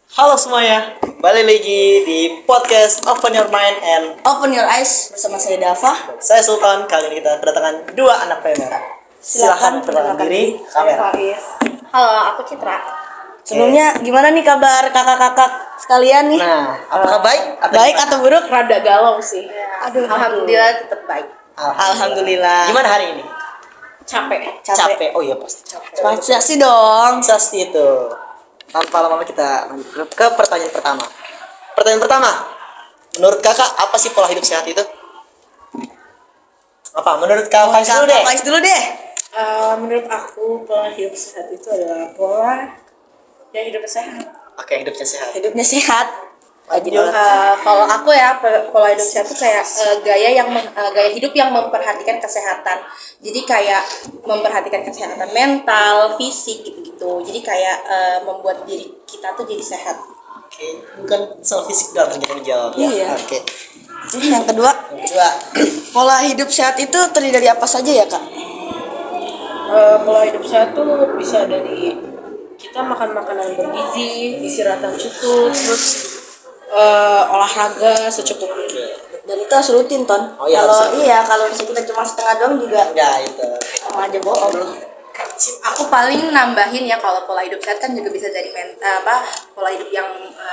Halo semuanya, balik lagi di podcast Open Your Mind and Open Your Eyes bersama saya Dava. saya Sultan. Kali ini kita kedatangan dua anak premier. Silakan perkenalkan diri kamera. Halo, aku Citra. Sebelumnya gimana nih kabar kakak-kakak sekalian nih? Nah, apakah baik atau Baik gimana? atau buruk? Rada galau sih. Aduh, Alhamdulillah tetap baik. Alhamdulillah. Gimana hari ini? Capek. Capek. Oh iya pasti capek. Spasiasi dong. Pasti itu. Tanpa lama-lama kita lanjut ke pertanyaan pertama. Pertanyaan pertama, menurut kakak apa sih pola hidup sehat itu? Apa? Menurut kak Faiz dulu deh. Faiz dulu deh. Menurut aku pola hidup sehat itu adalah pola yang hidup sehat. Oke, hidupnya sehat. Hidupnya sehat. Wajib Jadi, banget. kalau aku ya pola hidup sehat itu kayak gaya hidup yang memperhatikan kesehatan. Jadi kayak memperhatikan kesehatan mental, fisik gitu-gitu. Jadi kayak membuat diri kita tuh jadi sehat. Oke, bukan soal fisik doang yang jawab ya. Iya. Oke. Yang kedua, Kedua, pola hidup sehat itu terdiri dari apa saja ya kak? Pola hidup sehat tuh bisa dari kita makan makanan bergizi, istirahat yang cukup, terus olahraga secukupnya. Dan itu harus rutin ton. Oh iya, Kalau harus rutin. kalau misalnya kita cuma setengah doang juga ya itu. sama aja bohong. Aku paling nambahin ya kalau pola hidup sehat kan juga bisa dari pola hidup yang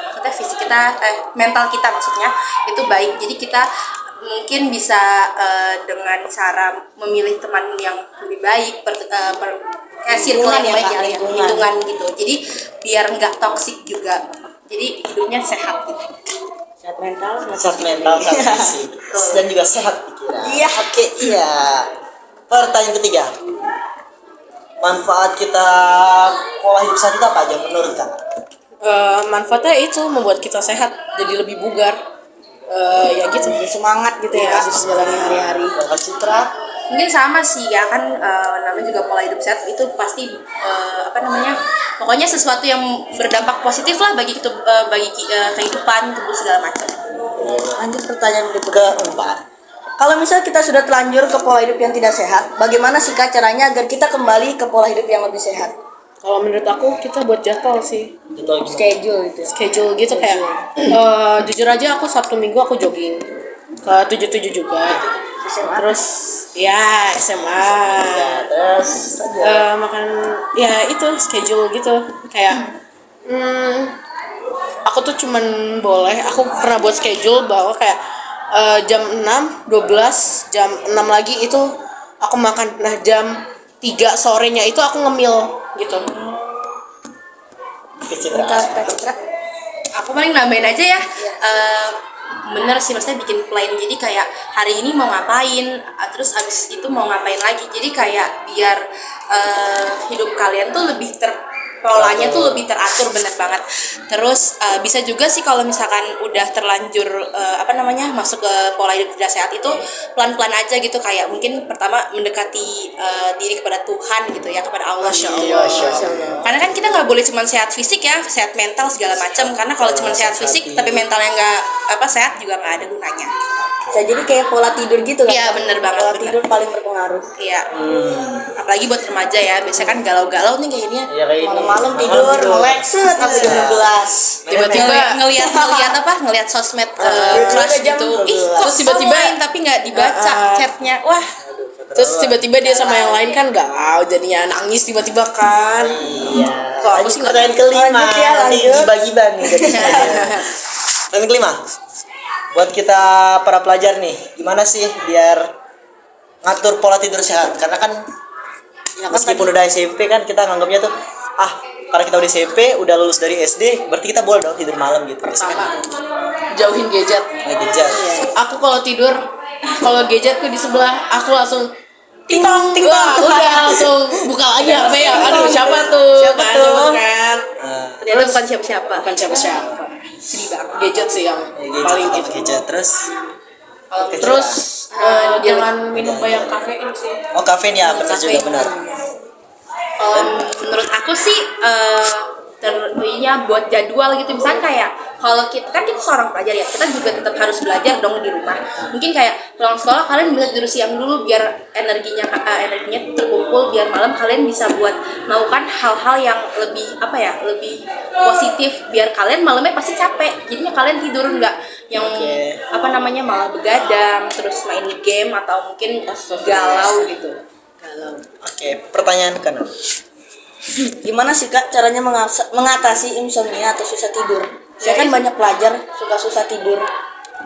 maksudnya fisik kita mental kita maksudnya itu baik. Jadi kita mungkin bisa dengan cara memilih teman yang lebih baik kayak circle Lingkungan yang ya, baik Kak, ya, lingkungan. lingkungan gitu. Jadi biar nggak toksik juga. Jadi hidupnya sehat gitu. Sehat mental, Sehat mental, sehat Iya. fisik, dan juga sehat pikiran. Iya. Oke, iya. Pertanyaan ketiga. Manfaat kita pola hidup sehat itu apa aja menurut kakak? Manfaatnya itu membuat kita sehat, jadi lebih bugar. Ya gitu. Lebih semangat gitu ya Iya. habis jalani hari-hari. Kakak Citra? Mungkin sama sih ya kan namanya juga pola hidup sehat itu pasti pokoknya sesuatu yang berdampak positif lah bagi kehidupan tubuh segala macam. Lanjut pertanyaan berikutnya. Keempat. Kalau misal kita sudah terlanjur ke pola hidup yang tidak sehat, bagaimana sih kak caranya agar kita kembali ke pola hidup yang lebih sehat? Kalau menurut aku kita buat jadwal sih, Betul, gimana? Schedule gitu. schedule gitu kayak jujur aja aku Sabtu Minggu aku jogging ke 77 juga. SMA. Terus ya SMA. Ya, terus Makan ya itu schedule gitu kayak aku tuh cuman boleh aku pernah buat schedule bahwa kayak jam 6, 12, jam 6 lagi itu aku makan. Nah jam 3 sorenya itu aku ngemil gitu. Oke, Citra. Kak Citra. Aku paling nambahin aja ya. Bener sih maksudnya bikin plan, jadi kayak hari ini mau ngapain, terus abis itu mau ngapain lagi, jadi kayak biar hidup kalian tuh lebih polanya tuh lebih teratur, bener banget. Terus bisa juga sih kalau misalkan udah terlanjur masuk ke pola hidup tidak sehat itu pelan-pelan aja gitu, kayak mungkin pertama mendekati diri kepada Tuhan gitu ya, kepada Allah. Masya Allah. Karena kan kita nggak boleh cuma sehat fisik ya, sehat mental segala macam. Karena kalau cuma sehat fisik tapi mentalnya nggak sehat juga nggak ada gunanya. Bisa jadi kayak pola tidur gitu kan? Iya, bener banget, Pola bener. tidur paling berpengaruh. Iya. Apalagi buat remaja ya, biasanya kan galau-galau nih kayaknya. Iya, kayak ini. Malam-malam tidur, melek set sampai jam 12. Tiba-tiba ngelihat sosmed crush jam gitu. 12. Ih, kok Terus tiba-tiba- main tapi nggak dibaca chatnya. Wah, Terus tiba-tiba dia sama yang lain kan galau, jadinya nangis tiba-tiba kan. Iya. Kok aku Lanjut sih ke pertanyaan kelima. Lanjut ya, Nanti lanjut. dibagi-bagi nih. Pertanyaan kelima. Buat kita para pelajar nih, gimana sih biar ngatur pola tidur sehat? Karena kan meskipun udah SMP kan kita nganggapnya tuh karena kita udah SMP, udah lulus dari SD, berarti kita boleh dong tidur malam gitu. Biasanya kan gitu. Jauhin gadget. Ngejejar. Aku kalau tidur, kalau gadgetku di sebelah, aku langsung ting tong ting tong. udah langsung buka lagi HP ya. Aduh, siapa tuh? Siapa Kan, tuh? siapa kan? ternyata bukan siapa-siapa. Bukan siapa-siapa. Sedih banget. Gadget sih yang paling Gadget, gitu. gadget. Terus Terus jangan minum banyak kafein sih. oh kafein ya, benar juga benar. Menurut aku sih buat jadwal gitu, misalnya kayak kalau kita kan kita seorang pelajar ya, kita juga tetap harus belajar dong di rumah. Mungkin kayak pulang sekolah kalian bisa tidur siang dulu biar energinya terkumpul, biar malam kalian bisa buat melakukan hal-hal yang lebih apa ya, lebih positif, biar kalian malamnya pasti capek. Jadinya kalian tidur nggak yang apa namanya malah begadang terus main game atau mungkin galau gitu. Oke, pertanyaan kanan. Gimana sih Kak caranya mengatasi insomnia atau susah tidur? Saya kan banyak pelajar suka susah tidur.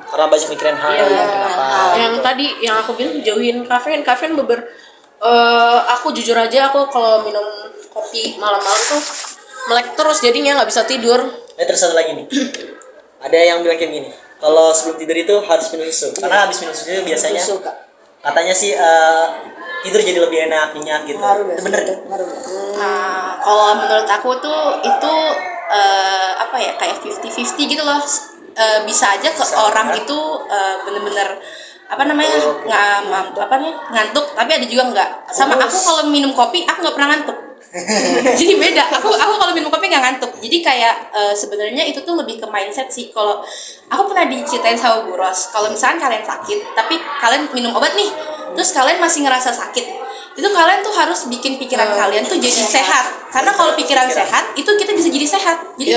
Karena banyak mikirin hal kenapa. Yang tadi yang aku bilang jauhin kafein aku jujur aja aku kalau minum kopi malam-malam tuh melek terus jadinya nggak bisa tidur. Terus satu lagi nih. Ada yang bilang kayak gini. Kalau sebelum tidur itu harus minum susu. Karena habis minum susu biasanya Susu, Kak. katanya sih tidur jadi lebih enak, nyenyak gitu. Itu bener tuh. Kalau menurut aku tuh itu apa ya kayak 50-50 gitu loh. Bisa aja ke orang itu bener-bener apa namanya ngantuk, tapi ada juga enggak. Sama aku kalau minum kopi aku nggak pernah ngantuk. Jadi beda. Aku kalau minum kopi nggak ngantuk. Jadi kayak sebenarnya itu tuh lebih ke mindset sih. Kalau aku pernah diceritain sama Bu Ros, kalau misalkan kalian sakit, tapi kalian minum obat nih, terus kalian masih ngerasa sakit, itu kalian tuh harus bikin pikiran kalian tuh jadi sehat. Karena kalau pikiran sehat, itu kita bisa jadi sehat. Jadi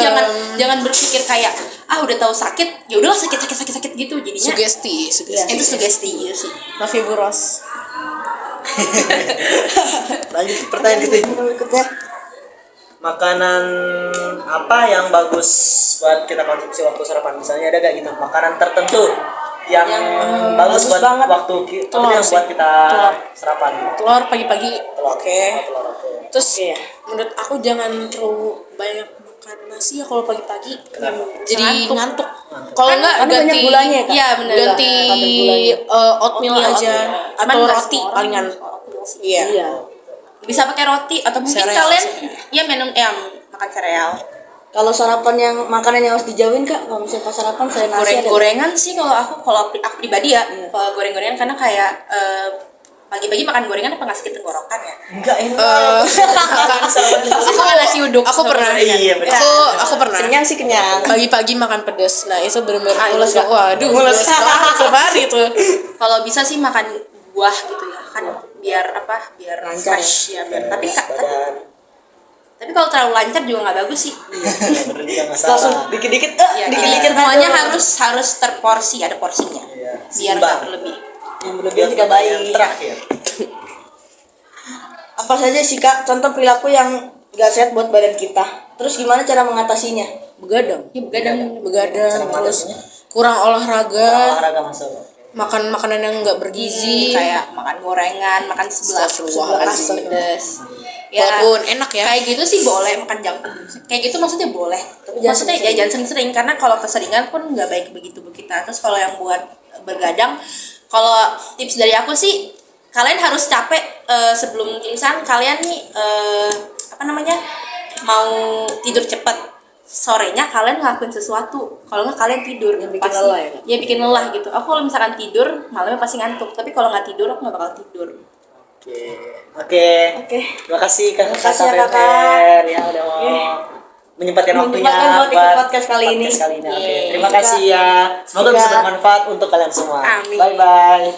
jangan berpikir kayak udah tahu sakit, ya udahlah sakit gitu. Jadinya Sugesti. itu sugesti gitu sih. Maaf Ibu Ros. Lanjut pertanyaan Berikutnya. Makanan apa yang bagus buat kita konsumsi waktu sarapan? Misalnya ada gak gitu makanan tertentu yang bagus buat banget. waktu yang buat kita sarapan? Telur pagi-pagi. Oke. Terus menurut aku jangan terlalu banyak makan nasi ya kalau pagi-pagi. Jadi ngantuk. Kalau enggak Karena banyak gulanya ya, Kak? Iya benar. ganti oatmeal aja atau Cuman nggak roti semua orang palingan. Iya. Bisa pakai roti atau mungkin Sereal kalian sih. makan sereal. Kalau sarapan yang makanan yang harus dijauhin Kak, kalau misalnya pas sarapan saya nasi ada. Gorengan sih kalau aku pribadi ya, kalau goreng-gorengan karena kayak pagi-pagi makan gorengan apa nggak sakit tenggorokan ya? Enggak enak. Aku makan nasi uduk. Aku pernah. Iya, benar. Aku pernah. Kenyang sih kenyang. Pagi-pagi makan pedas. Nah, itu benar-benar mules mules. Waduh, mules banget sehari tuh. Kalau bisa sih makan buah gitu ya kan biar Lancar fresh ya biar tapi kalau terlalu lancar juga nggak bagus sih. Bener juga nggak Langsung salah. dikit-dikit Ya, dikit-dikit semuanya harus terporsi, ada porsinya Iya. biar Seimbang. nggak berlebih. yang berlebihan tidak baik. Terakhir. Apa saja sih Kak contoh perilaku yang gak sehat buat badan kita? Terus gimana cara mengatasinya? Begadang. Ya begadang. Begadang terus kurang olahraga, Olahraga masuk. makan makanan yang enggak bergizi. Kayak makan gorengan, makan sebelah pedes. Ya, Walaupun enak ya. kayak gitu sih boleh makan junk food. Kayak gitu maksudnya boleh. Tapi jangan maksudnya ya jangan sering-sering karena kalau keseringan pun nggak baik begitu buat kita. Terus kalau yang buat bergadang, kalau tips dari aku sih kalian harus capek sebelum pingsan. Kalian nih mau tidur cepat. Sorenya kalian ngelakuin sesuatu. Kalau nggak kalian tidur Yang bikin pasti, lelah ya? ya bikin lelah gitu. Aku kalau misalkan tidur malamnya pasti ngantuk. Tapi kalau nggak tidur aku nggak bakal tidur. Oke. Terima kasih Kak. Terima kasih ya, Kakak Kakak. Pemper. Ya udah mau menyempatkan waktunya buat ikut podcast kali ini. Oke. Terima kasih ya. Semoga bisa bermanfaat untuk kalian semua. Amin. Bye bye.